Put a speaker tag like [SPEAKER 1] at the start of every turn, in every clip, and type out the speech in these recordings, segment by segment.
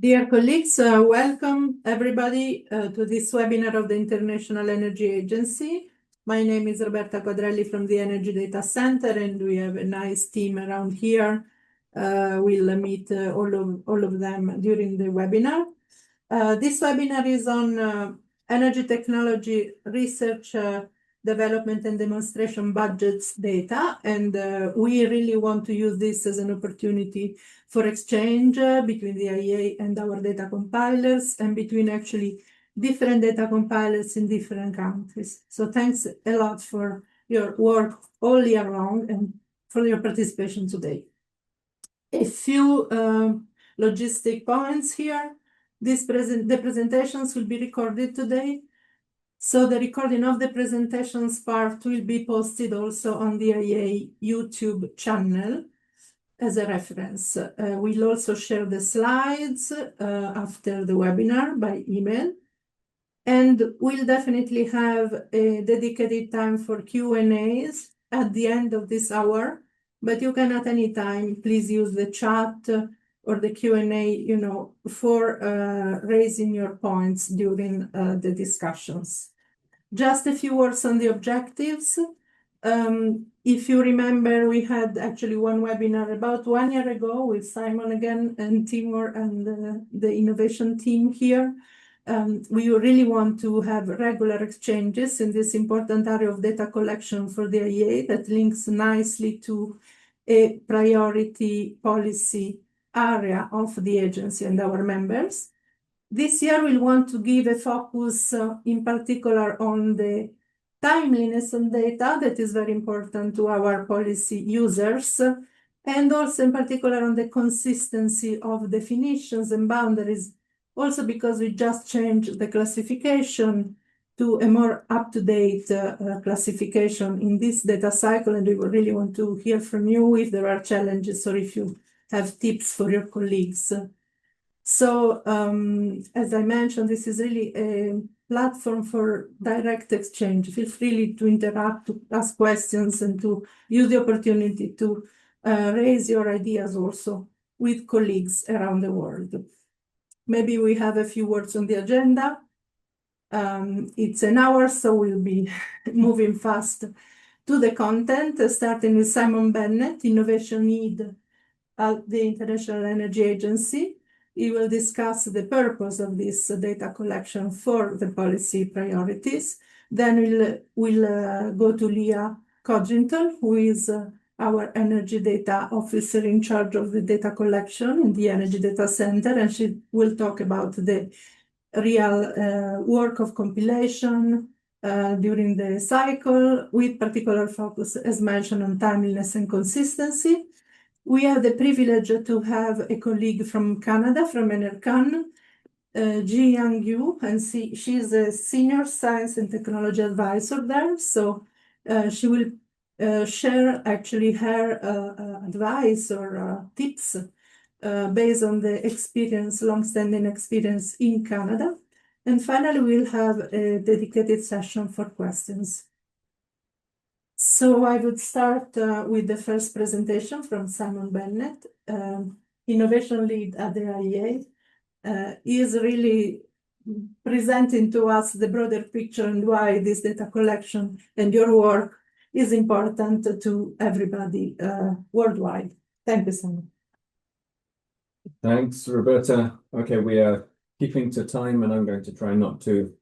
[SPEAKER 1] Dear colleagues, welcome everybody to this webinar of the International Energy Agency. My name is Roberta Quadrelli from the Energy Data Center, and we have a nice team around here. We'll meet all of them during the webinar. This webinar is on energy technology research, development and demonstration budgets data, and we really want to use this as an opportunity for exchange between the IEA and our data compilers, and between actually different data compilers in different countries. So thanks a lot for your work all year long and for your participation today. A few logistic points here. The presentations will be recorded today. So the recording of the presentations part will be posted also on the IEA YouTube channel as a reference. We'll also share the slides after the webinar by email. And we'll definitely have a dedicated time for Q&As at the end of this hour. But you can at any time, please use the chat or the Q&A, for raising your points during the discussions. Just a few words on the objectives. If you remember, we had actually one webinar about 1 year ago with Simon again and Timur and the innovation team here. We really want to have regular exchanges in this important area of data collection for the IEA that links nicely to a priority policy area of the agency and our members. This year, we'll want to give a focus in particular on the timeliness on data that is very important to our policy users, and also in particular on the consistency of definitions and boundaries, also because we just changed the classification to a more up-to-date classification in this data cycle, and we really want to hear from you if there are challenges or if you have tips for your colleagues. So, as I mentioned, this is really a platform for direct exchange. Feel free to interact, to ask questions, and to use the opportunity to raise your ideas also with colleagues around the world. Maybe we have a few words on the agenda. It's an hour, so we'll be moving fast to the content, starting with Simon Bennett, Innovation Need at the International Energy Agency. He will discuss the purpose of this data collection for the policy priorities. Then we'll go to Leah Codrington, who is our Energy Data Officer in charge of the data collection in the Energy Data Center, and she will talk about the real work of compilation during the cycle, with particular focus, as mentioned, on timeliness and consistency. We have the privilege to have a colleague from Canada, from NRCan, Ji Young Yu, and she's a senior science and technology advisor there. So she will share actually her advice or tips based on the experience, long-standing experience in Canada. And finally, we'll have a dedicated session for questions. So I would start with the first presentation from Simon Bennett, Innovation Lead at the IEA. He is really presenting to us the broader picture and why this data collection and your work is important to everybody worldwide. Thank you, Simon.
[SPEAKER 2] Thanks, Roberta. Okay, we are keeping to time, and I'm going to try not to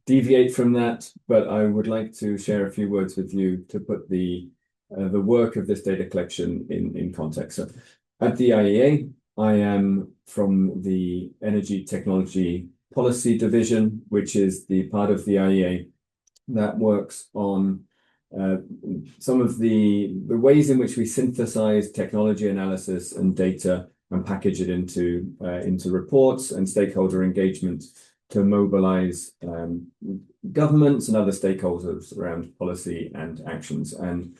[SPEAKER 2] deviate from that, but I would like to share a few words with you to put the work of this data collection in context. So at the IEA, I am from the Energy Technology Policy Division, which is the part of the IEA that works on some of the ways in which we synthesize technology analysis and data and package it into reports and stakeholder engagement to mobilize governments and other stakeholders around policy and actions. And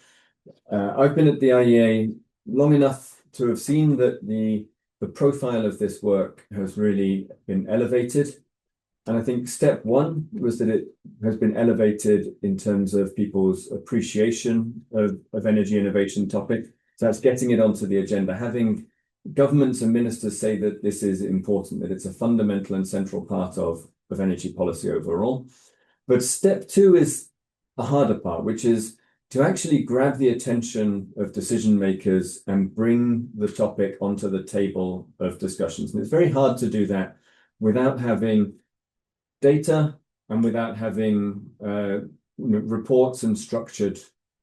[SPEAKER 2] I've been at the IEA long enough to have seen that the profile of this work has really been elevated. And I think step one was that it has been elevated in terms of people's appreciation of energy innovation topic. So that's getting it onto the agenda, having governments and ministers say that this is important, that it's a fundamental and central part of energy policy overall. But step two is a harder part, which is to actually grab the attention of decision makers and bring the topic onto the table of discussions. And it's very hard to do that without having data and without having reports and structured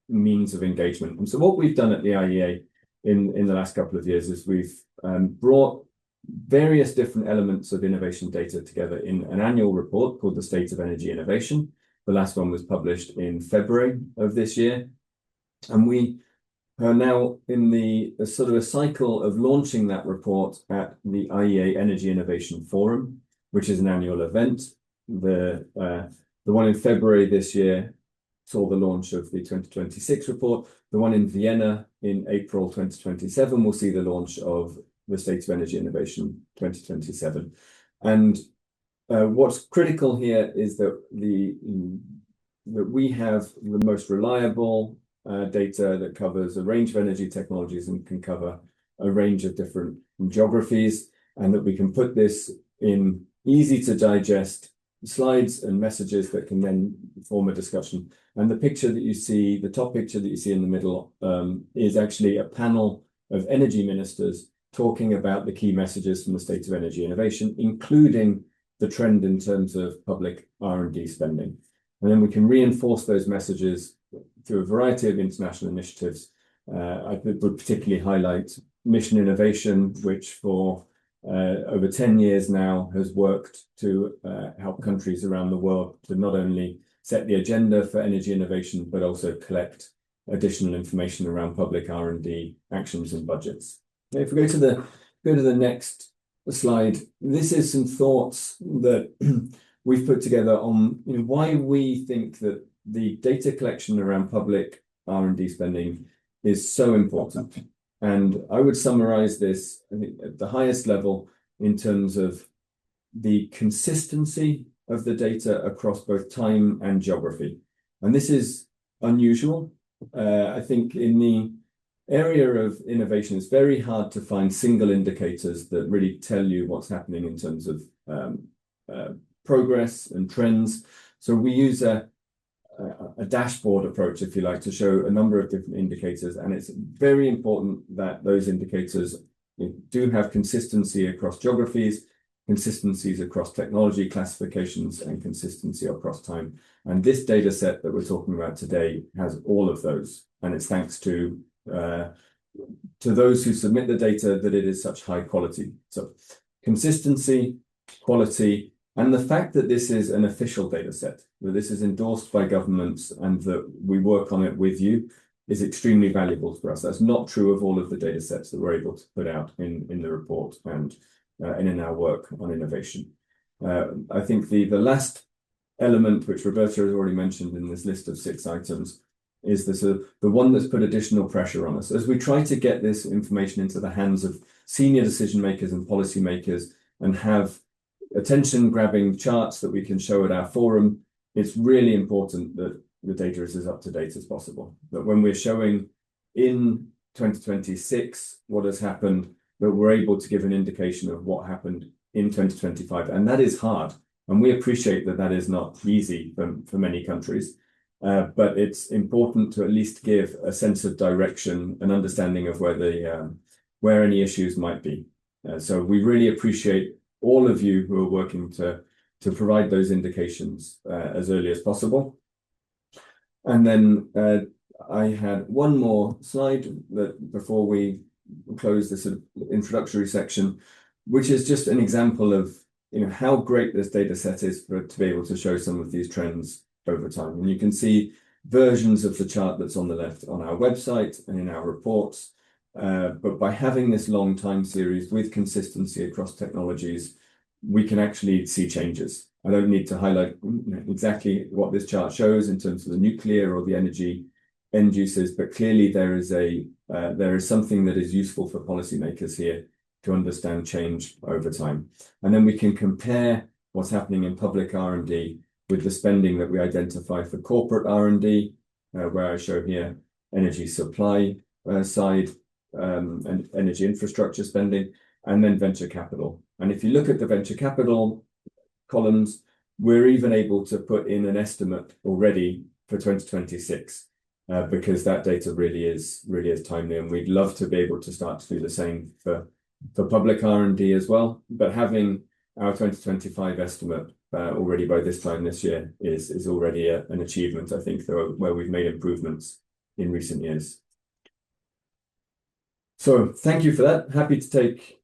[SPEAKER 2] means of engagement. And so what we've done at the IEA in the last couple of years is we've brought various different elements of innovation data together in an annual report called the State of Energy Innovation. The last one was published in February of this year. And we are now in the sort of a cycle of launching that report at the IEA Energy Innovation Forum, which is an annual event. The one in February this year saw the launch of the 2026 report. The one in Vienna in April 2027 will see the launch of the State of Energy Innovation 2027. And what's critical here is that we have the most reliable data that covers a range of energy technologies and can cover a range of different geographies, and that we can put this in easy to digest slides and messages that can then form a discussion. And the picture that you see, the top picture that you see in the middle, is actually a panel of energy ministers talking about the key messages from the State of Energy Innovation, including the trend in terms of public R&D spending. And then we can reinforce those messages through a variety of international initiatives. I would particularly highlight Mission Innovation, which for over 10 years now has worked to help countries around the world to not only set the agenda for energy innovation, but also collect additional information around public R&D actions and budgets. If we go to the next slide, this is some thoughts that we've put together on why we think that the data collection around public R&D spending is so important. And I would summarize this, I think, at the highest level in terms of the consistency of the data across both time and geography. And this is unusual. I think in the area of innovation, it's very hard to find single indicators that really tell you what's happening in terms of progress and trends. So we use a dashboard approach, if you like, to show a number of different indicators. And it's very important that those indicators do have consistency across geographies, consistencies across technology classifications, and consistency across time. And this data set that we're talking about today has all of those. And it's thanks to those who submit the data that it is such high quality. So consistency, quality, and the fact that this is an official data set, that this is endorsed by governments and that we work on it with you, is extremely valuable for us. That's not true of all of the data sets that we're able to put out in the report and in our work on innovation. I think the last element, which Roberta has already mentioned in this list of 6 items, is the one that's put additional pressure on us. As we try to get this information into the hands of senior decision makers and policy makers and have attention-grabbing charts that we can show at our forum, it's really important that the data is as up-to-date as possible. That when we're showing in 2026 what has happened, that we're able to give an indication of what happened in 2025. And that is hard. And we appreciate that that is not easy for many countries. But it's important to at least give a sense of direction and understanding of where any issues might be. So we really appreciate all of you who are working to provide those indications as early as possible. And then I had one more slide that before we close this sort of introductory section, which is just an example of how great this data set is to be able to show some of these trends over time. And you can see versions of the chart that's on the left on our website and in our reports. But by having this long time series with consistency across technologies, we can actually see changes. I don't need to highlight exactly what this chart shows in terms of the nuclear or the energy end uses, but clearly there is something that is useful for policymakers here to understand change over time. And then we can compare what's happening in public R&D with the spending that we identify for corporate R&D, where I show here energy supply side, and energy infrastructure spending, and then venture capital. And if you look at the venture capital columns, we're even able to put in an estimate already for 2026 because that data really is timely, and we'd love to be able to start to do the same for public R&D as well. But having our 2025 estimate already by this time this year is already an achievement, I think, where we've made improvements in recent years. So thank you for that. Happy to take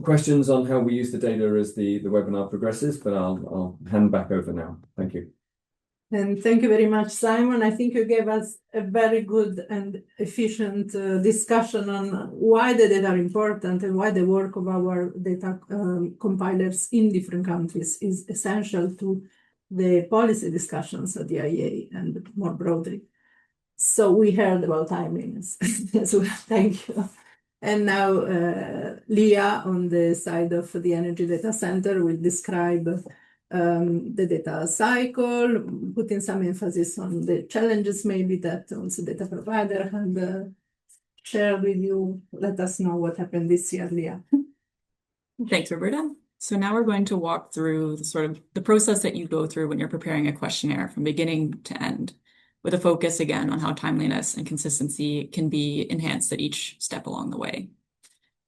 [SPEAKER 2] questions on how we use the data as the webinar progresses, but I'll hand back over now. Thank you.
[SPEAKER 1] And thank you very much, Simon. I think you gave us a very good and efficient discussion on why the data are important and why the work of our data compilers in different countries is essential to the policy discussions at the IEA and more broadly. So we heard about timeliness as well. Thank you. And now Leah on the side of the Energy Data Center will describe the data cycle, putting some emphasis on the challenges maybe that also data provider and share with you. Let us know what happened this year, Leah.
[SPEAKER 3] Thanks, Roberta. So now we're going to walk through the process that you go through when you're preparing a questionnaire from beginning to end, with a focus again on how timeliness and consistency can be enhanced at each step along the way.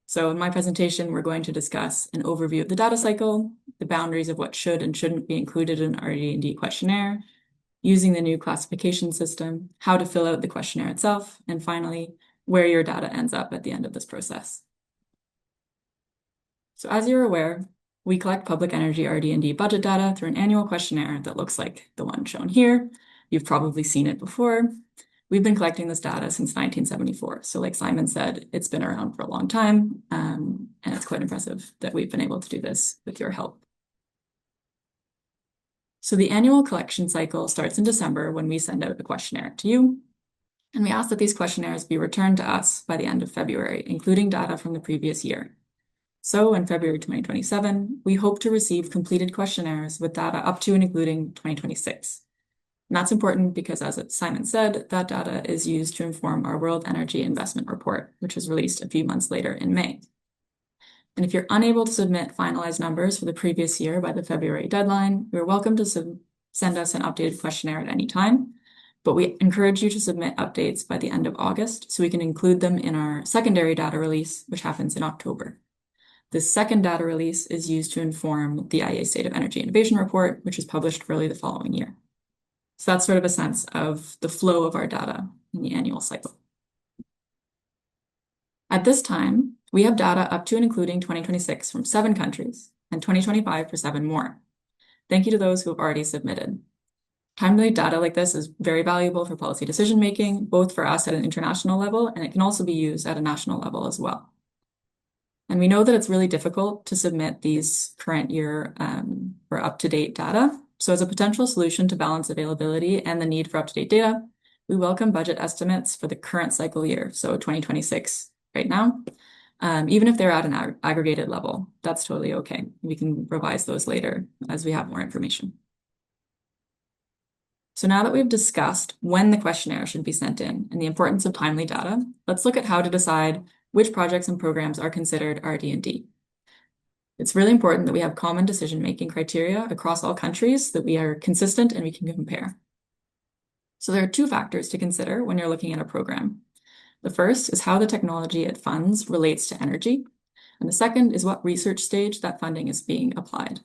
[SPEAKER 3] So in my presentation, we're going to discuss an overview of the data cycle, the boundaries of what should and shouldn't be included in an RD&D questionnaire, using the new classification system, how to fill out the questionnaire itself, and finally, where your data ends up at the end of this process. So as you're aware, we collect public energy RD&D budget data through an annual questionnaire that looks like the one shown here. You've probably seen it before. We've been collecting this data since 1974. So like Simon said, it's been around for a long time, and it's quite impressive that we've been able to do this with your help. So the annual collection cycle starts in December when we send out a questionnaire to you, and we ask that these questionnaires be returned to us by the end of February, including data from the previous year. So in February 2027, we hope to receive completed questionnaires with data up to and including 2026. And that's important because, as Simon said, that data is used to inform our World Energy Investment Report, which was released a few months later in May. And if you're unable to submit finalized numbers for the previous year by the February deadline, you're welcome to send us an updated questionnaire at any time. But we encourage you to submit updates by the end of August so we can include them in our secondary data release, which happens in October. This second data release is used to inform the IEA State of Energy Innovation Report, which is published early the following year. So that's sort of a sense of the flow of our data in the annual cycle. At this time, we have data up to and including 2026 from 7 countries and 2025 for 7 more. Thank you to those who have already submitted. Timely data like this is very valuable for policy decision-making, both for us at an international level, and it can also be used at a national level as well. And we know that it's really difficult to submit these current year or up-to-date data. So as a potential solution to balance availability and the need for up-to-date data, we welcome budget estimates for the current cycle year, so 2026 right now. Even if they're at an aggregated level, that's totally okay. We can revise those later as we have more information. So now that we've discussed when the questionnaire should be sent in and the importance of timely data, let's look at how to decide which projects and programs are considered RD&D. It's really important that we have common decision-making criteria across all countries, that we are consistent and we can compare. So there are 2 factors to consider when you're looking at a program. The first is how the technology it funds relates to energy, and the second is what research stage that funding is being applied.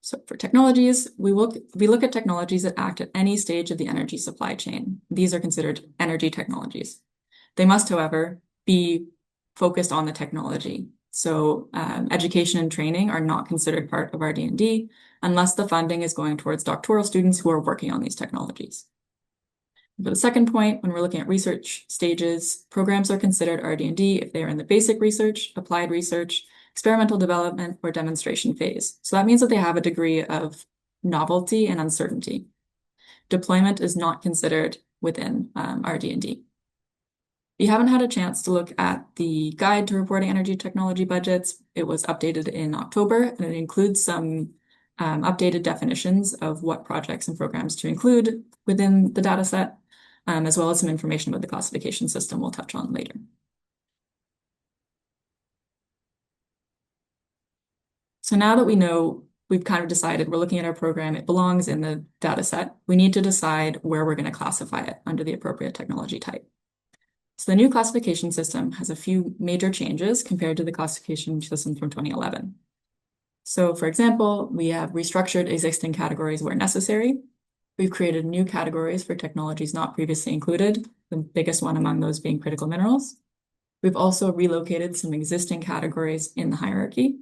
[SPEAKER 3] So for technologies, we look at technologies that act at any stage of the energy supply chain. These are considered energy technologies. They must, however, be focused on the technology. So education and training are not considered part of RD&D unless the funding is going towards doctoral students who are working on these technologies. For the second point, when we're looking at research stages, programs are considered RD&D if they are in the basic research, applied research, experimental development, or demonstration phase. So that means that they have a degree of novelty and uncertainty. Deployment is not considered within RD&D. If you haven't had a chance to look at the Guide to Reporting Energy Technology Budgets, it was updated in October, and it includes some updated definitions of what projects and programs to include within the data set, as well as some information about the classification system we'll touch on later. So now that we know, we've kind of decided we're looking at our program, it belongs in the data set, we need to decide where we're going to classify it under the appropriate technology type. So the new classification system has a few major changes compared to the classification system from 2011. So for example, we have restructured existing categories where necessary. We've created new categories for technologies not previously included, the biggest one among those being critical minerals. We've also relocated some existing categories in the hierarchy.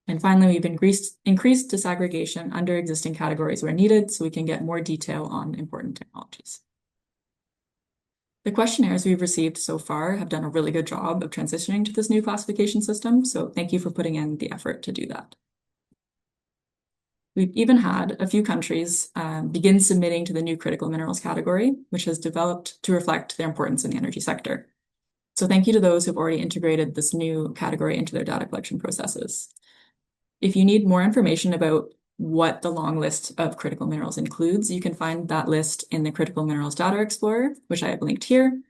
[SPEAKER 3] And finally, we've increased disaggregation under existing categories where needed so we can get more detail on important technologies. The questionnaires we've received so far have done a really good job of transitioning to this new classification system, so thank you for putting in the effort to do that. We've even had a few countries begin submitting to the new critical minerals category, which has developed to reflect their importance in the energy sector. So thank you to those who've already integrated this new category into their data collection processes. If you need more information about what the long list of critical minerals includes, you can find that list in the Critical Minerals Data Explorer, which I have linked here.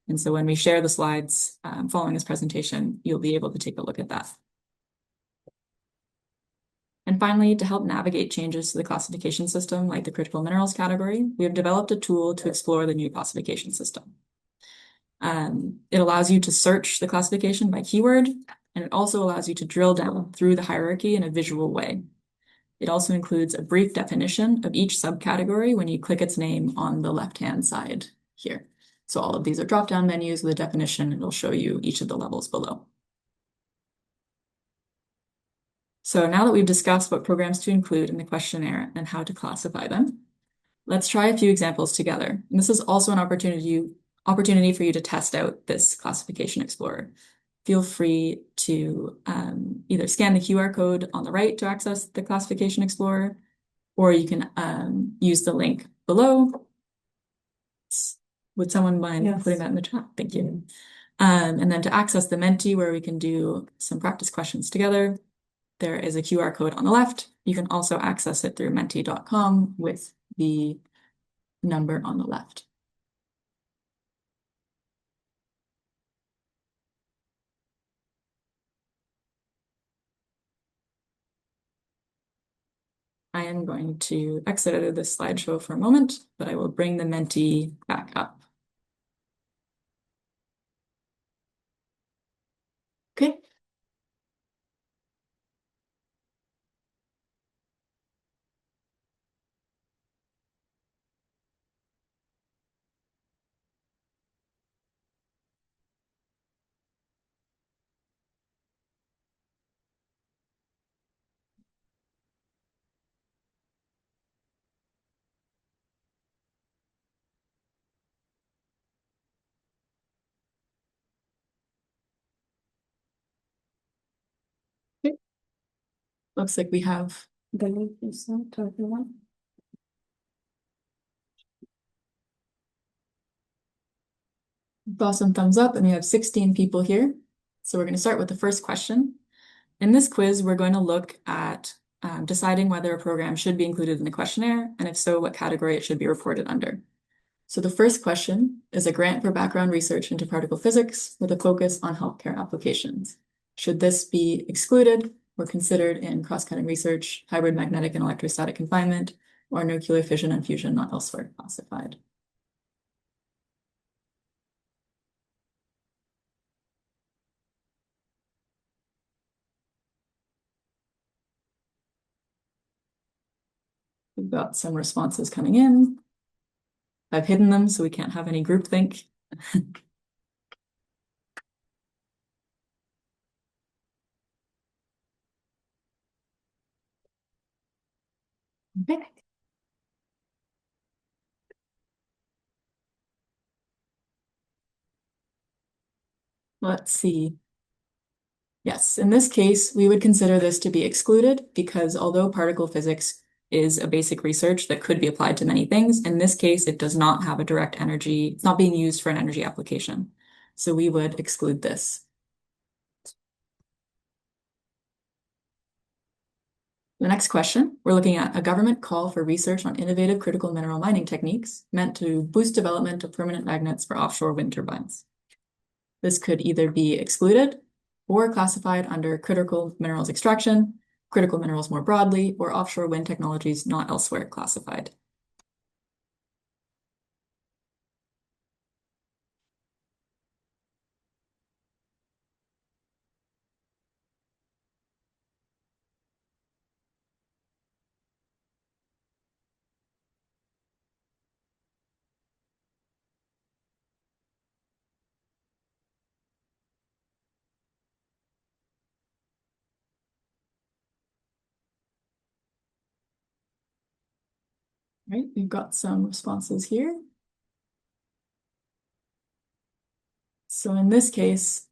[SPEAKER 3] And so when we share the slides following this presentation, you'll be able to take a look at that. And finally, to help navigate changes to the classification system, like the critical minerals category, we have developed a tool to explore the new classification system. It allows you to search the classification by keyword, and it also allows you to drill down through the hierarchy in a visual way. It also includes a brief definition of each subcategory when you click its name on the left-hand side here. So all of these are drop-down menus with a definition. It'll show you each of the levels below. So now that we've discussed what programs to include in the questionnaire and how to classify them, let's try a few examples together. And this is also an opportunity for you to test out this classification explorer. Feel free to either scan the QR code on the right to access the classification explorer, or you can use the link below. Would someone mind putting that in the chat? Thank you. And then to access the Menti, where we can do some practice questions together, there is a QR code on the left. You can also access it through menti.com with the number on the left. I am going to exit out of this slideshow for a moment, but I will bring the Menti back up. Okay. Looks like we have the link is sent to everyone. Awesome thumbs up, and we have 16 people here. So we're going to start with the first question. In this quiz, we're going to look at deciding whether a program should be included in the questionnaire, and if so, what category it should be reported under. So the first question is a grant for background research into particle physics with a focus on healthcare applications. Should this be excluded or considered in cross-cutting research, hybrid magnetic and electrostatic confinement, or nuclear fission and fusion not elsewhere classified? We've got some responses coming in. I've hidden them so we can't have any groupthink. Okay. Let's see. Yes, in this case, we would consider this to be excluded because although particle physics is a basic research that could be applied to many things, in this case, it does not have a direct energy, it's not being used for an energy application. So we would exclude this. The next question, we're looking at a government call for research on innovative critical mineral mining techniques meant to boost development of permanent magnets for offshore wind turbines. This could either be excluded or classified under critical minerals extraction, critical minerals more broadly, or offshore wind technologies not elsewhere classified. Right, we've got some responses here. So in this case,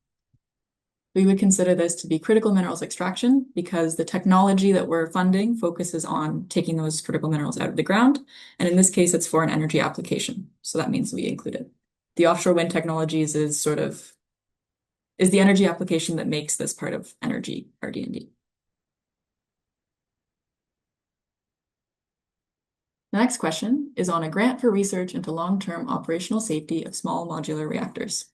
[SPEAKER 3] we would consider this to be critical minerals extraction because the technology that we're funding focuses on taking those critical minerals out of the ground. And in this case, it's for an energy application. So that means we include it. The offshore wind technologies is the energy application that makes this part of energy RD&D. The next question is on a grant for research into long-term operational safety of small modular reactors.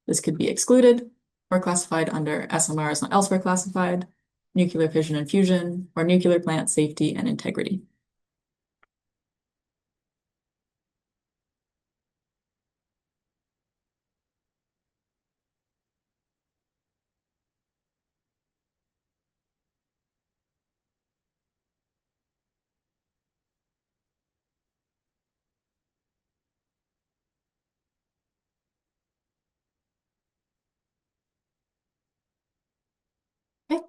[SPEAKER 3] This could be excluded or classified under SMRs not elsewhere classified, nuclear fission and fusion, or nuclear plant safety and integrity. Okay.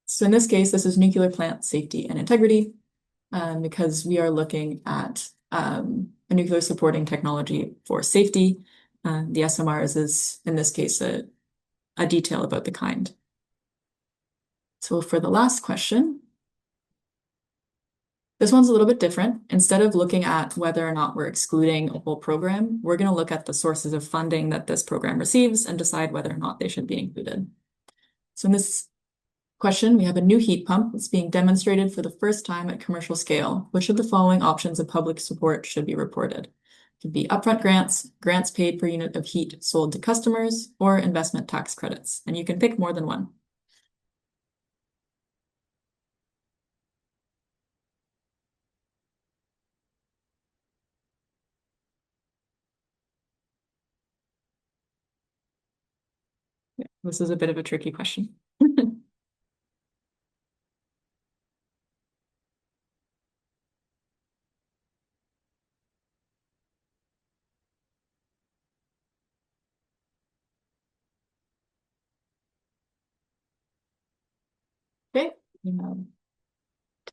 [SPEAKER 3] So in this case, this is nuclear plant safety and integrity, because we are looking at a nuclear supporting technology for safety. The SMRs is, in this case, a detail about the kind. So for the last question, this one's a little bit different. Instead of looking at whether or not we're excluding a whole program, we're going to look at the sources of funding that this program receives and decide whether or not they should be included. So in this question, we have a new heat pump that's being demonstrated for the first time at commercial scale. Which of the following options of public support should be reported? It could be upfront grants, grants paid per unit of heat sold to customers, or investment tax credits. And you can pick more than one. Yeah, this is a bit of a tricky question. Okay, we have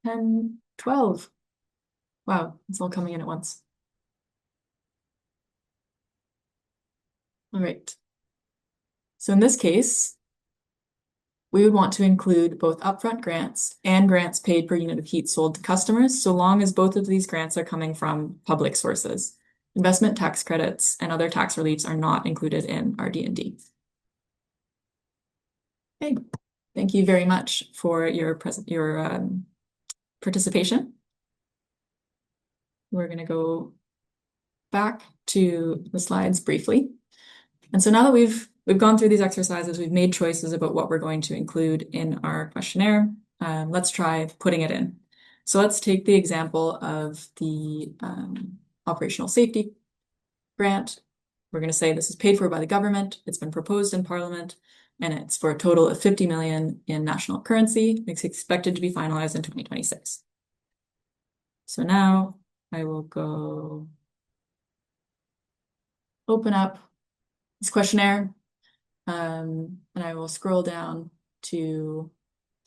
[SPEAKER 3] 10, 12. Wow, it's all coming in at once. All right. So in this case, we would want to include both upfront grants and grants paid per unit of heat sold to customers, so long as both of these grants are coming from public sources. Investment tax credits and other tax reliefs are not included in RD&D. Okay, thank you very much for your participation. We're going to go back to the slides briefly. And so now that we've gone through these exercises, we've made choices about what we're going to include in our questionnaire. Let's try putting it in. So let's take the example of the operational safety grant. We're going to say this is paid for by the government. It's been proposed in Parliament, and it's for a total of 50 million in national currency. It's expected to be finalized in 2026. So now I will go open up this questionnaire, and I will scroll down to,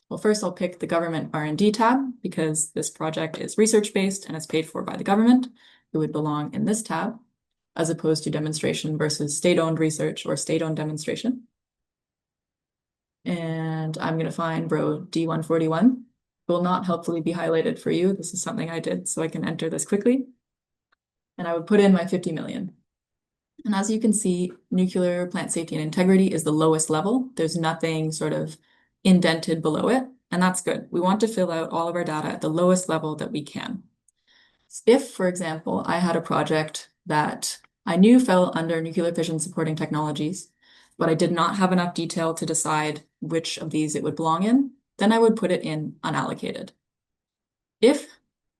[SPEAKER 3] well, first I'll pick the government R&D tab because this project is research-based and it's paid for by the government. It would belong in this tab as opposed to demonstration versus state-owned research or state-owned demonstration. And I'm going to find row D141. It will not helpfully be highlighted for you. This is something I did so I can enter this quickly. And I would put in my 50 million. And as you can see, nuclear plant safety and integrity is the lowest level. There's nothing sort of indented below it, and that's good. We want to fill out all of our data at the lowest level that we can. If, for example, I had a project that I knew fell under nuclear fission supporting technologies, but I did not have enough detail to decide which of these it would belong in, then I would put it in unallocated. If,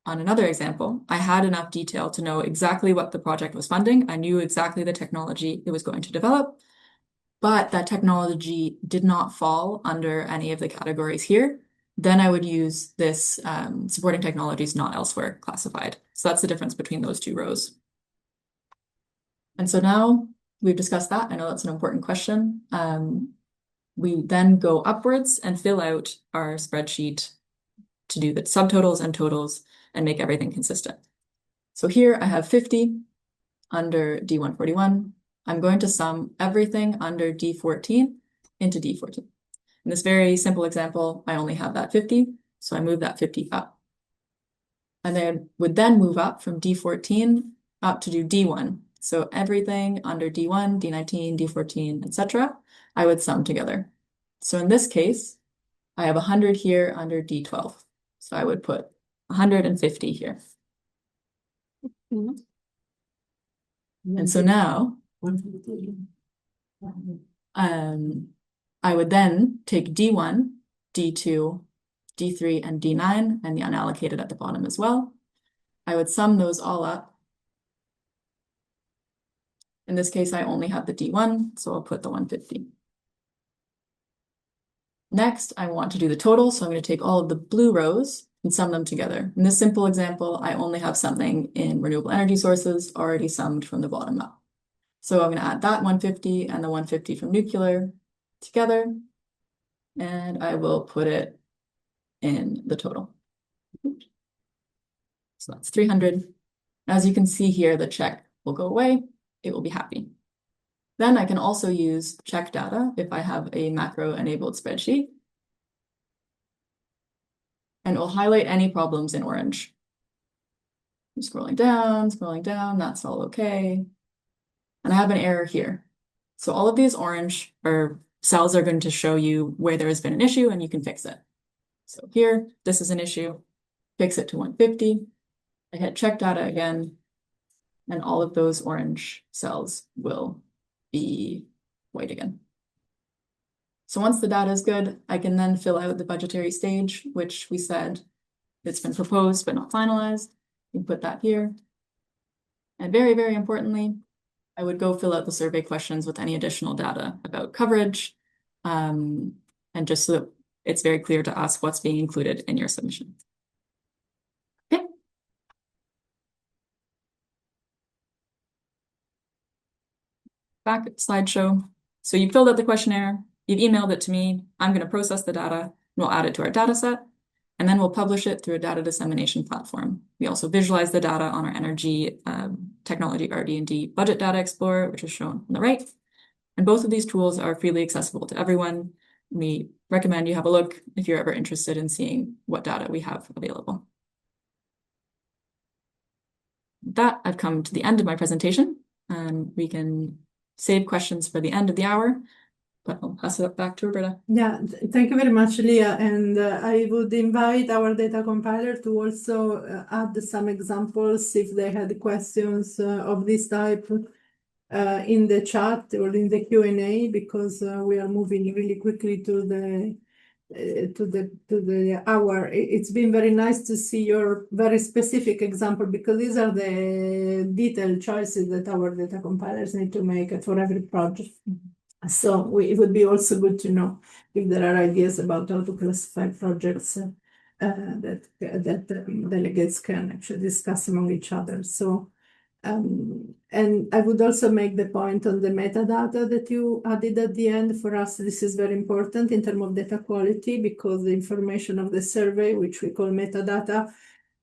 [SPEAKER 3] on another example, I had enough detail to know exactly what the project was funding, I knew exactly the technology it was going to develop, but that technology did not fall under any of the categories here, then I would use this supporting technologies not elsewhere classified. So that's the difference between those two rows. And so now we've discussed that. I know that's an important question. We then go upwards and fill out our spreadsheet to do the subtotals and totals and make everything consistent. So here I have 50 under D141. I'm going to sum everything under D14 into D14. In this very simple example, I only have that 50, so I move that 50 up. And then would then move up from D14 up to do D1. So everything under D1, D19, D14, etc., I would sum together. So in this case, I have 100 here under D12. So I would put 150 here. And so now, I would then take D1, D2, D3, and D9, and the unallocated at the bottom as well. I would sum those all up. In this case, I only have the D1, so I'll put the 150. Next, I want to do the total, so I'm going to take all of the blue rows and sum them together. In this simple example, I only have something in renewable energy sources already summed from the bottom up. So I'm going to add that 150 and the 150 from nuclear together, and I will put it in the total. So that's 300. As you can see here, the check will go away. It will be happy. Then I can also use check data if I have a macro-enabled spreadsheet. And it will highlight any problems in orange. I'm scrolling down, that's all okay. And I have an error here. So all of these orange cells are going to show you where there has been an issue and you can fix it. So here, this is an issue, fix it to 150. I hit check data again, and all of those orange cells will be white again. So once the data is good, I can then fill out the budgetary stage, which we said it's been proposed but not finalized. You can put that here. And very, very importantly, I would go fill out the survey questions with any additional data about coverage, and just so that it's very clear to us what's being included in your submission. Okay. Back at slideshow. So you filled out the questionnaire, you've emailed it to me, I'm going to process the data, and we'll add it to our data set, and then we'll publish it through a data dissemination platform. We also visualize the data on our energy technology RD&D budget data explorer, which is shown on the right. And both of these tools are freely accessible to everyone. We recommend you have a look if you're ever interested in seeing what data we have available. With that, I've come to the end of my presentation, and we can save questions for the end of the hour, but I'll pass it back to Roberta.
[SPEAKER 1] Yeah, thank you very much, Leah. And I would invite our data compiler to also add some examples if they had questions of this type in the chat or in the Q&A, because we are moving really quickly to the hour. It's been very nice to see your very specific example, because these are the detailed choices that our data compilers need to make for every project. So it would be also good to know if there are ideas about how to classify projects that delegates can actually discuss among each other. So, and I would also make the point on the metadata that you added at the end. For us, this is very important in terms of data quality, because the information of the survey, which we call metadata,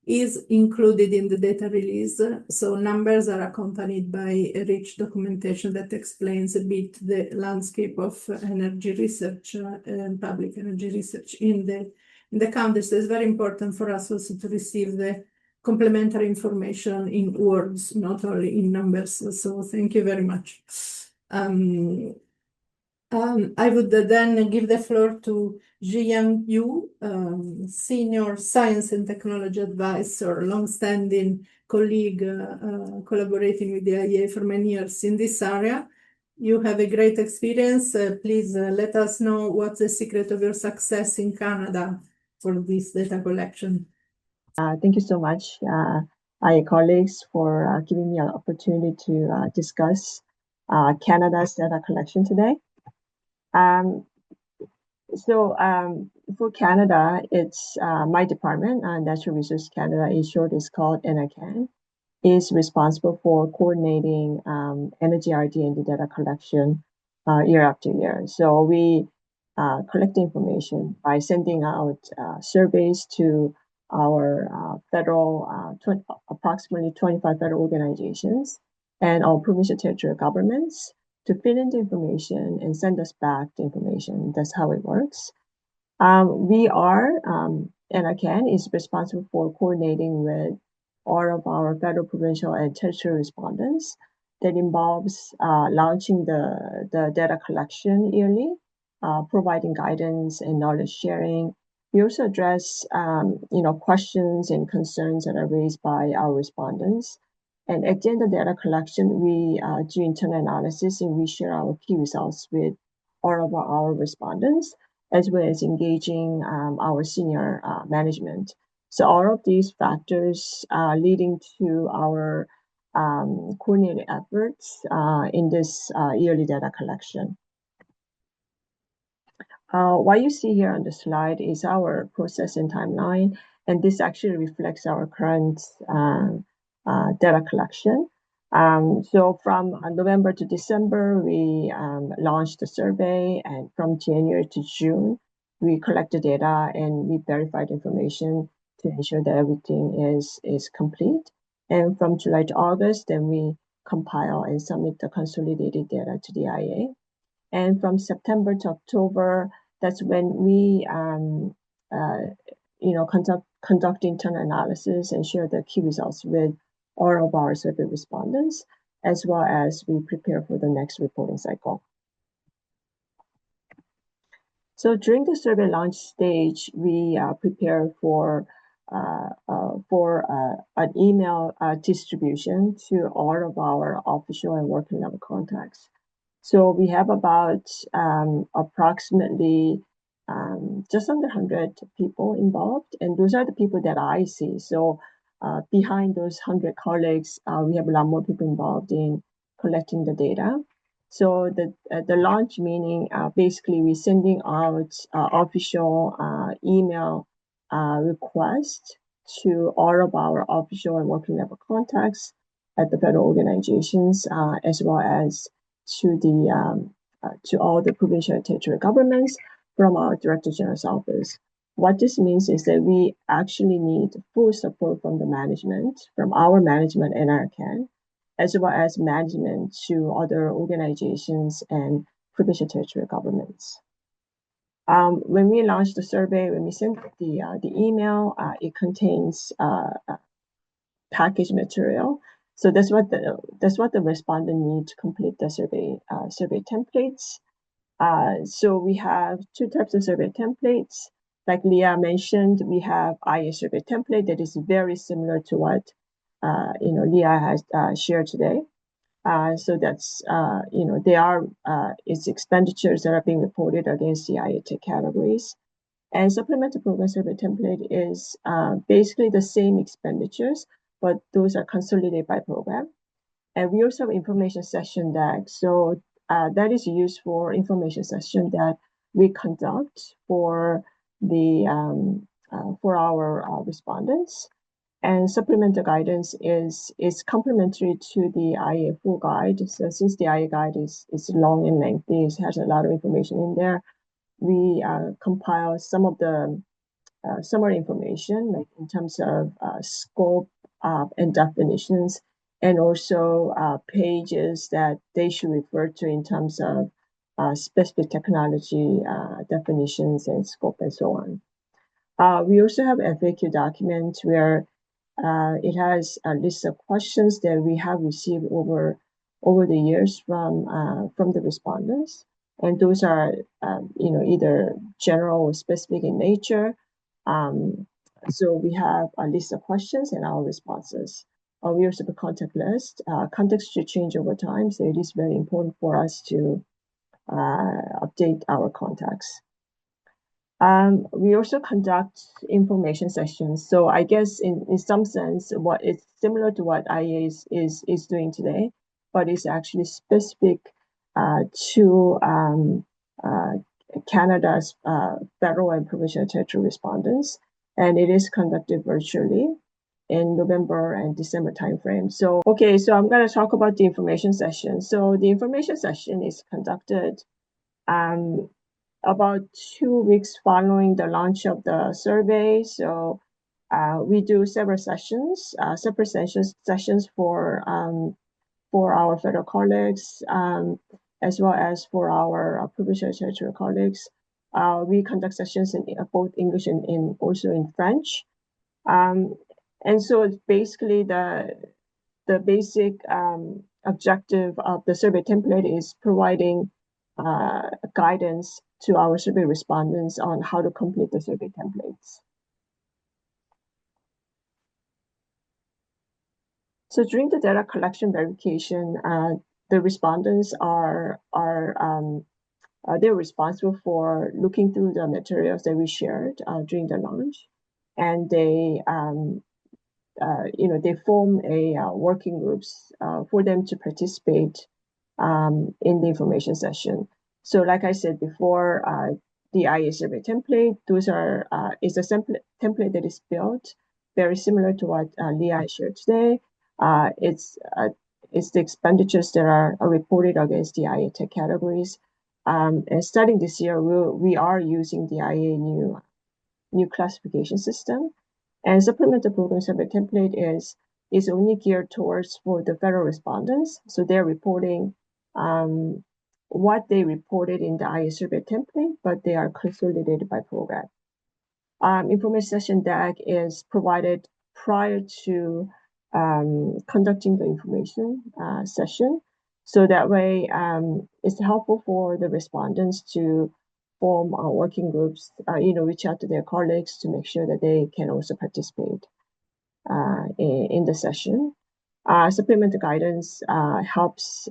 [SPEAKER 1] is included in the data release. So numbers are accompanied by a rich documentation that explains a bit the landscape of energy research and public energy research in the country. So it's very important for us also to receive the complementary information in words, not only in numbers. So thank you very much. I would then give the floor to Zhiyang Yu, Senior Science and Technology Advisor, long-standing colleague collaborating with the IEA for many years in this area. you have a great experience. Please let us know what's the secret of your success in Canada for this data collection.
[SPEAKER 4] Thank you so much, my colleagues, for giving me an opportunity to discuss Canada's data collection today. For Canada, it's my department, Natural Resources Canada, in short, is called NICAN, is responsible for coordinating energy RD&D data collection year after year. So we collect information by sending out surveys to our approximately 25 federal organizations and our provincial territorial governments to fill in the information and send us back the information. That's how it works. NICAN is responsible for coordinating with all of our federal, provincial, and territorial respondents. That involves launching the data collection yearly, providing guidance and knowledge sharing. We also address questions and concerns that are raised by our respondents. And at the end of data collection, we do internal analysis and we share our key results with all of our respondents, as well as engaging our senior management. So all of these factors leading to our coordinated efforts in this yearly data collection. What you see here on the slide is our process and timeline, and this actually reflects our current data collection. So from November to December, we launched the survey, and from January to June, we collected data and we verified information to ensure that everything is complete. And from July to August, then we compile and submit the consolidated data to the IAEA. And from September to October, that's when we conduct internal analysis and share the key results with all of our survey respondents, as well as we prepare for the next reporting cycle. So during the survey launch stage, we prepare for an email distribution to all of our official and working level contacts. So we have about approximately just under 100 people involved, and those are the people that I see. So behind those 100 colleagues, we have a lot more people involved in collecting the data. So the launch meaning basically we're sending out official email request to all of our official and working level contacts at the federal organizations, as well as to all the provincial and territorial governments from our Director General's office. What this means is that we actually need full support from the management, from our management and NICAN, as well as management to other organizations and provincial territorial governments. When we launched the survey, when we sent the email, it contains package material. So that's what the respondent need to complete the survey templates. So we have two types of survey templates. Like Leah mentioned, we have IA survey template that is very similar to what Leah has shared today. So that's its expenditures that are being reported against the IA tech categories. And supplemental program survey template is basically the same expenditures, but those are consolidated by program. And we also have information session deck. So that is used for information session that we conduct for our respondents. And supplemental guidance is complementary to the IA full guide. So since the IA guide is long and lengthy, it has a lot of information in there, we compile some of the summary information, like in terms of scope and definitions, and also pages that they should refer to in terms of specific technology definitions and scope and so on. We also have FAQ document where it has a list of questions that we have received over the years from the respondents, and those are either general or specific in nature. So we have a list of questions and our responses we also have a contact list. Context should change over time, so it is very important for us to update our contacts. We also conduct information sessions. So I guess in some sense, what it's similar to what IEA is doing today, but it's actually specific to Canada's federal and provincial territory respondents, and it is conducted virtually in November and December timeframe. So, okay, so I'm going to talk about the information session. So the information session is conducted about 2 weeks following the launch of the survey. So we do several sessions, separate sessions for our federal colleagues, as well as for our provincial territorial colleagues. We conduct sessions in both English and also in French. And so it's basically the basic objective of the survey template is providing guidance to our survey respondents on how to complete the survey templates. So during the data collection verification, the respondents they're responsible for looking through the materials that we shared during the launch, and they they form a working groups for them to participate in the information session. So like I said before, the IEA survey template, those are is a template that is built very similar to what Leah shared today. It's the expenditures that are reported against the IEA tech categories. And starting this year, we are using the IEA new classification system. And supplemental program survey template is only geared towards for the federal respondents. So they're reporting what they reported in the IEA survey template, but they are consolidated by program. Information session deck is provided prior to conducting the information session. So that way it's helpful for the respondents to form working groups, reach out to their colleagues to make sure that they can also participate in the session. Supplemental guidance helps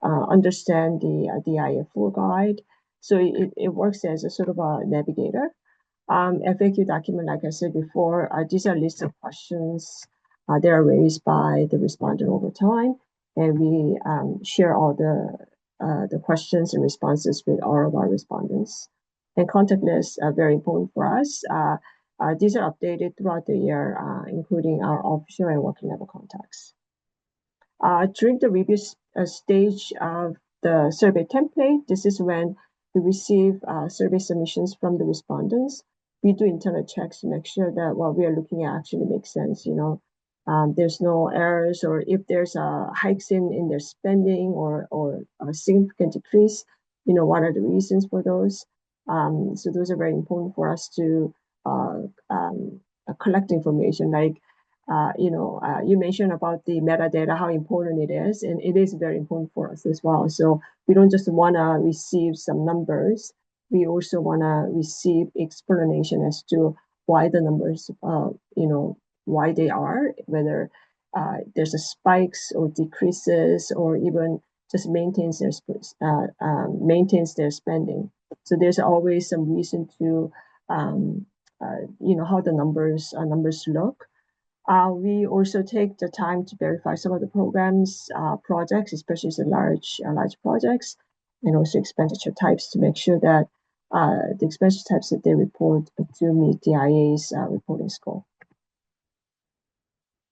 [SPEAKER 4] understand the IEA full guide. So it works as a sort of a navigator. FAQ document, like I said before, these are lists of questions that are raised by the respondent over time, and we share all the questions and responses with all of our respondents. And contact lists are very important for us. These are updated throughout the year, including our official and working level contacts. During the review stage of the survey template, this is when we receive survey submissions from the respondents. We do internal checks to make sure that what we are looking at actually makes sense. There's no errors, or if there's hikes in their spending or a significant decrease, what are the reasons for those? So those are very important for us to collect information. Like you mentioned about the metadata, how important it is, and it is very important for us as well. So we don't just want to receive some numbers. We also want to receive explanation as to why the numbers, why they are, whether there's a spikes or decreases, or even just maintains their spending. So there's always some reason to, how the numbers look. We also take the time to verify some of the programs, projects, especially the large projects, and also expenditure types to make sure that the expenditure types that they report do meet the IEA's reporting scope.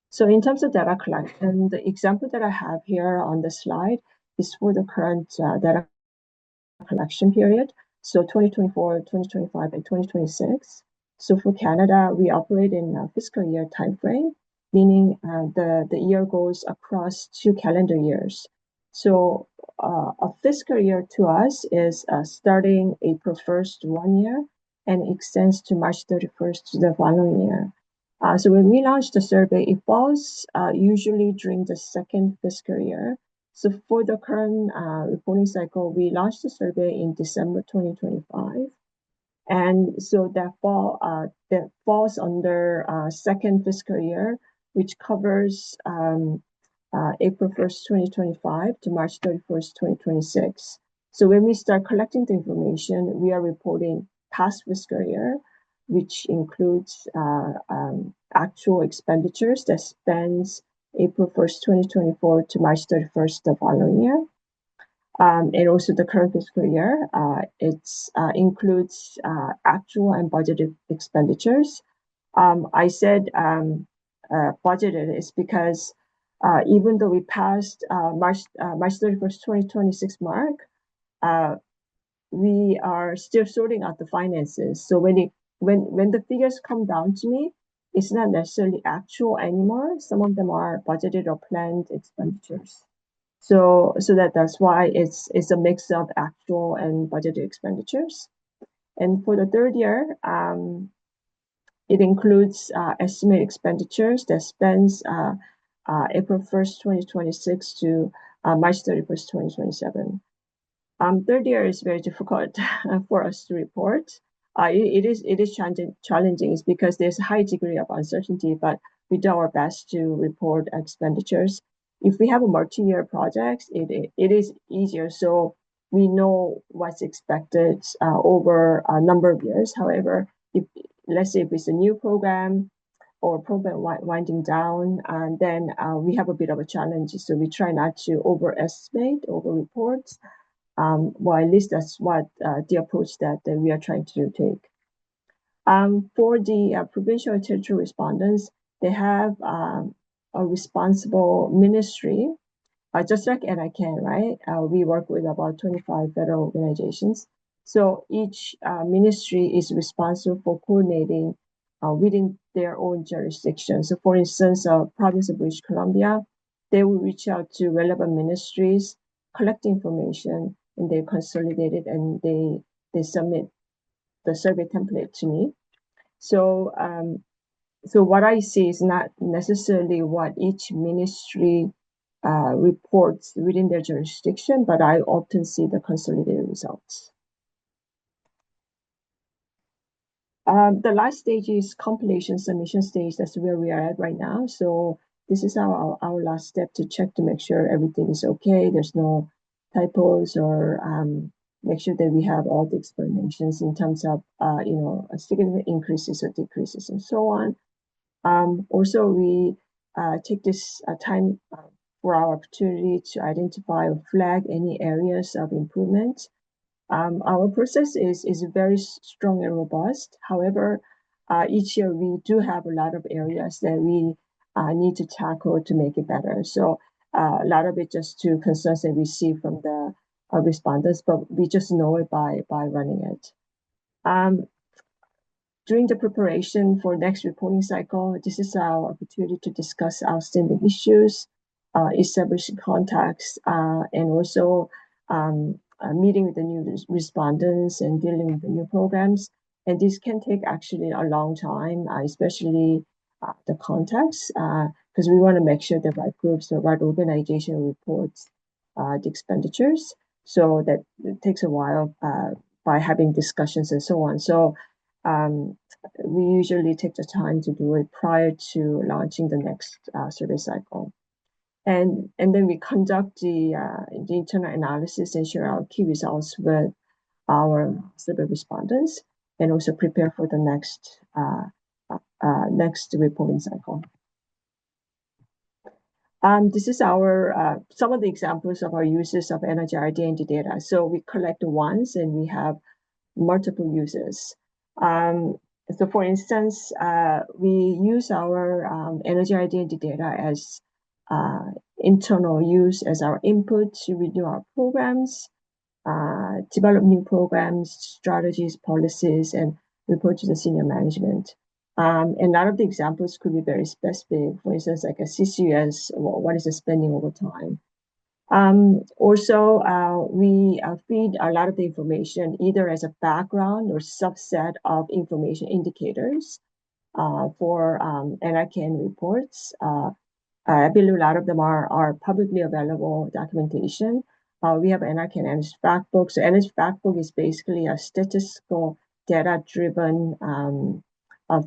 [SPEAKER 4] So in terms of data collection, the example that I have here on the slide is for the current data collection period. So 2024, 2025, and 2026. So for Canada, we operate in a fiscal year timeframe, meaning the year goes across 2 calendar years. So a fiscal year to us is starting April 1st 1 year and extends to March 31st the following year. So when we launch the survey, it falls usually during the second fiscal year. So for the current reporting cycle, we launched the survey in December 2025. And so that falls under second fiscal year, which covers April 1st, 2025 to March 31st, 2026. So when we start collecting the information, we are reporting past fiscal year, which includes actual expenditures that spans April 1st, 2024 to March 31st the following year. And also the current fiscal year, it includes actual and budgeted expenditures. I said budgeted is because even though we passed March 31st, 2026 mark, we are still sorting out the finances. So when the figures come down to me, it's not necessarily actual anymore. Some of them are budgeted or planned expenditures. So that's why it's a mix of actual and budgeted expenditures. And for the third year, it includes estimated expenditures that spans April 1st, 2026 to March 31st, 2027. Third year is very difficult for us to report. It is challenging is because there's a high degree of uncertainty, but we do our best to report expenditures. If we have a multi-year project, it is easier, so we know what's expected over a number of years. However, let's say if it's a new program or program winding down, then we have a bit of a challenge. So we try not to overestimate, over-report. Well, at least that's what the approach that we are trying to take. For the provincial and territorial respondents, they have a responsible ministry, just like NICAN, right? We work with about 25 federal organizations. So each ministry is responsible for coordinating within their own jurisdiction. So for instance, province of British Columbia, they will reach out to relevant ministries, collect information, and they consolidate it and they submit the survey template to me. So so what I see is not necessarily what each ministry reports within their jurisdiction, but I often see the consolidated results. The last stage is compilation submission stage. That's where we are at right now. So this is our last step to check to make sure everything is okay. There's no typos or make sure that we have all the explanations in terms of significant increases or decreases and so on. Also, we take this time for our opportunity to identify or flag any areas of improvement. Our process is very strong and robust. However, each year we do have a lot of areas that we need to tackle to make it better. So a lot of it just to concerns that we see from the respondents, but we just know it by running it. During the preparation for next reporting cycle, this is our opportunity to discuss outstanding issues, establishing contacts, and also meeting with the new respondents and dealing with the new programs. And this can take actually a long time, especially the contacts, because we want to make sure the right groups, the right organization reports the expenditures. So that it takes a while by having discussions and so on. So we usually take the time to do it prior to launching the next survey cycle. And then we conduct the internal analysis and share our key results with our survey respondents and also prepare for the next reporting cycle. This is our some of the examples of our uses of energy RD&D data. So we collect once and we have multiple uses. So for instance, we use our energy RD&D data as internal use as our input to renew our programs, develop new programs, strategies, policies, and report to the senior management. And a lot of the examples could be very specific. For instance, like a CCUS, what is the spending over time? Also, we feed a lot of the information either as a background or subset of information indicators for NICAN reports. I believe a lot of them are publicly available documentation. We have NICAN Energy Fact Book. So Energy Fact Book is basically a statistical data-driven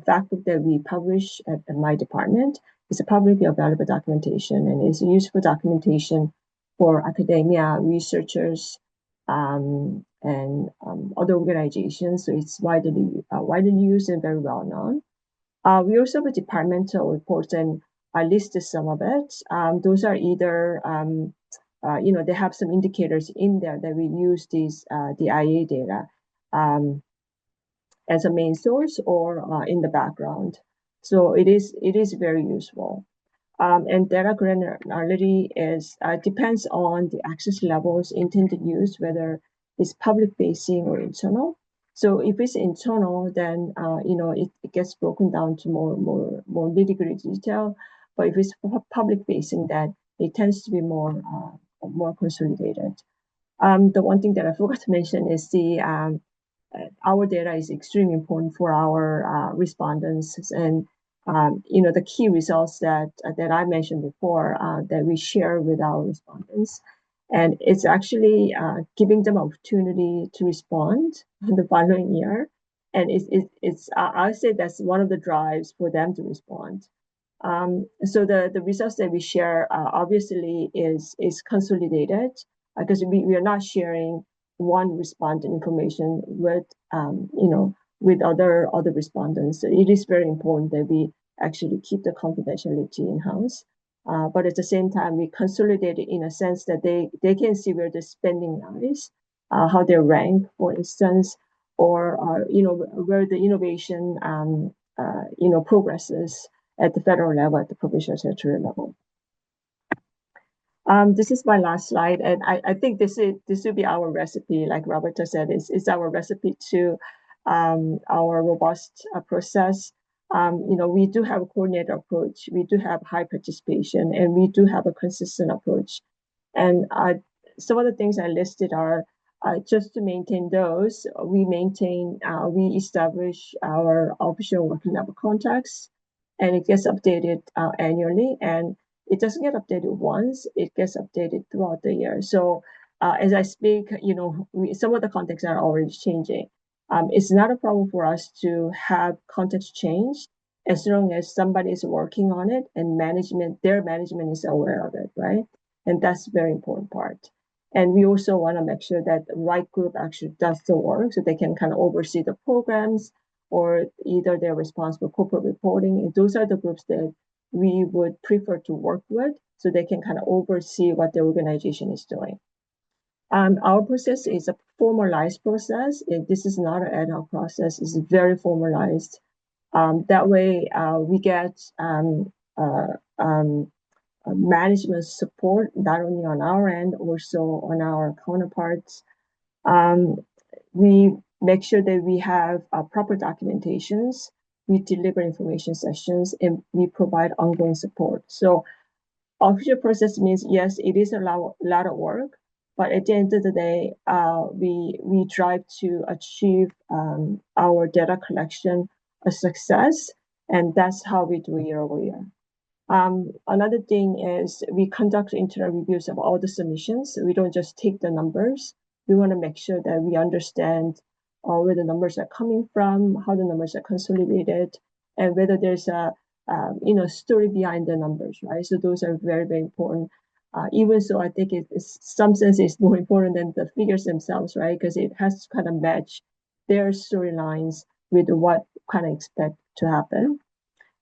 [SPEAKER 4] fact book that we publish at my department. it's a publicly available documentation, and it's useful documentation for academia, researchers, and other organizations. So it's widely used and very well known. We also have a departmental report, and I listed some of it. Those are either they have some indicators in there that we use these the IA data as a main source or in the background. So it is very useful. And data granularity is depends on the access levels, intended use, whether it's public facing or internal. So if it's internal, then it gets broken down to more nitty-gritty detail. But if it's public facing, then it tends to be more consolidated. The one thing that I forgot to mention is our data is extremely important for our respondents, and the key results that I mentioned before that we share with our respondents, and it's actually giving them opportunity to respond the following year, and I say that's one of the drives for them to respond. So the results that we share obviously is consolidated because we are not sharing one respondent information with with other respondents. So it is very important that we actually keep the confidentiality in house. But at the same time, we consolidate it in a sense that they can see where the spending lies, how they rank, for instance, or where the innovation progresses at the federal level, at the provincial territorial level. This is my last slide, and I think this will be our recipe. Like Roberta said, it's our recipe to our robust process. We do have a coordinated approach. We do have high participation, and we do have a consistent approach. And some of the things I listed are just to maintain those. We establish our official working level contacts, and it gets updated annually. And it doesn't get updated once; it gets updated throughout the year. So as I speak, some of the contexts are already changing. It's not a problem for us to have context change as long as somebody is working on it and their management is aware of it, right? And that's a very important part. And we also want to make sure that the right group actually does the work so they can kind of oversee the programs, or either they're responsible for corporate reporting. And those are the groups that we would prefer to work with so they can kind of oversee what the organization is doing. Our process is a formalized process. This is not an ad hoc process. It's very formalized. That way, we get management support, not only on our end, also on our counterparts. We make sure that we have proper documentations, we deliver information sessions, and we provide ongoing support. So official process means, yes, it is a lot of work, but at the end of the day, we strive to achieve our data collection a success, and that's how we do year over year. Another thing is we conduct internal reviews of all the submissions. We don't just take the numbers. We want to make sure that we understand where the numbers are coming from, how the numbers are consolidated, and whether there's a story behind the numbers, right? So those are very, very important. Even so, I think some sense it's more important than the figures themselves, right? Because it has to kind of match their storylines with what kind of expect to happen.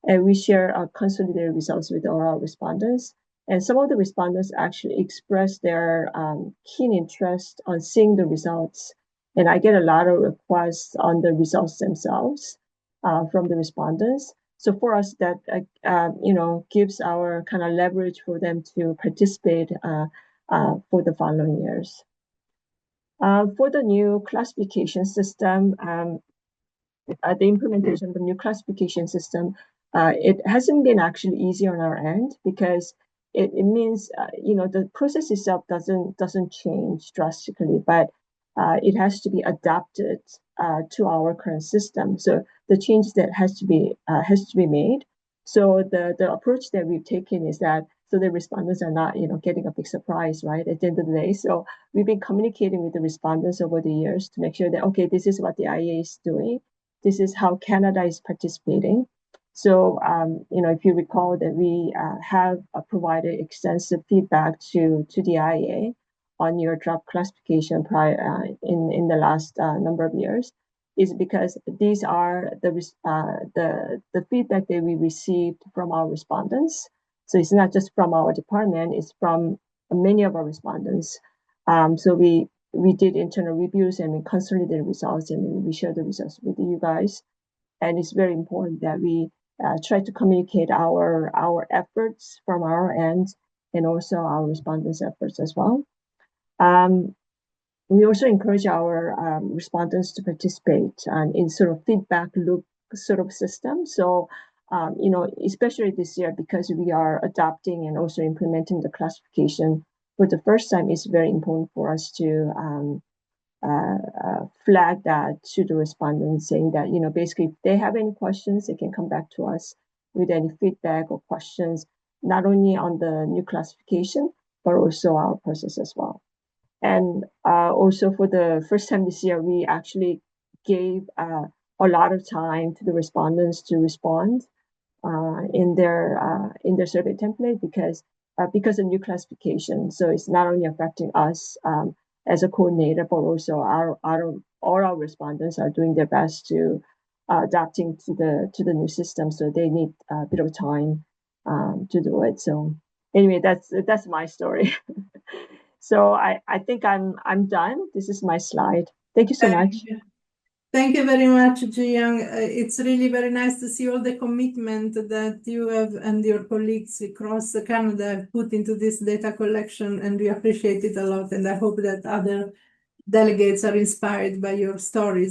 [SPEAKER 4] And we share our consolidated results with all our respondents. And some of the respondents actually express their keen interest on seeing the results. And I get a lot of requests on the results themselves from the respondents. So for us, that gives our kind of leverage for them to participate for the following years. For the new classification system, the implementation of the new classification system, it hasn't been actually easy on our end because it means the process itself doesn't change drastically, but it has to be adapted to our current system. So the changes that has to be made. So the approach that we've taken is that so the respondents are not getting a big surprise, right, at the end of the day. So we've been communicating with the respondents over the years to make sure that, okay, this is what the IA is doing. This is how Canada is participating. So, if you recall that we have provided extensive feedback to the IEA on your draft classification prior in the last number of years, is because these are the feedback that we received from our respondents. So it's not just from our department; it's from many of our respondents. So we did internal reviews and we consolidated results and we shared the results with you guys. And it's very important that we try to communicate our efforts from our end and also our respondents' efforts as well. We also encourage our respondents to participate in sort of feedback loop sort of system. So, especially this year, because we are adopting and also implementing the classification for the first time, it's very important for us to flag that to the respondents, saying that, basically, if they have any questions, they can come back to us with any feedback or questions, not only on the new classification, but also our process as well. And also for the first time this year, we actually gave a lot of time to the respondents to respond in their survey template because of new classification. So it's not only affecting us as a coordinator, but also all our respondents are doing their best to adapting to the new system. So they need a bit of time to do it. So anyway, that's my story. So I think I'm done. This is my slide. Thank you so much.
[SPEAKER 1] Thank you very much, Ji-Young. It's really very nice to see all the commitment that you have and your colleagues across Canada have put into this data collection, and we appreciate it a lot. And I hope that other delegates are inspired by your stories.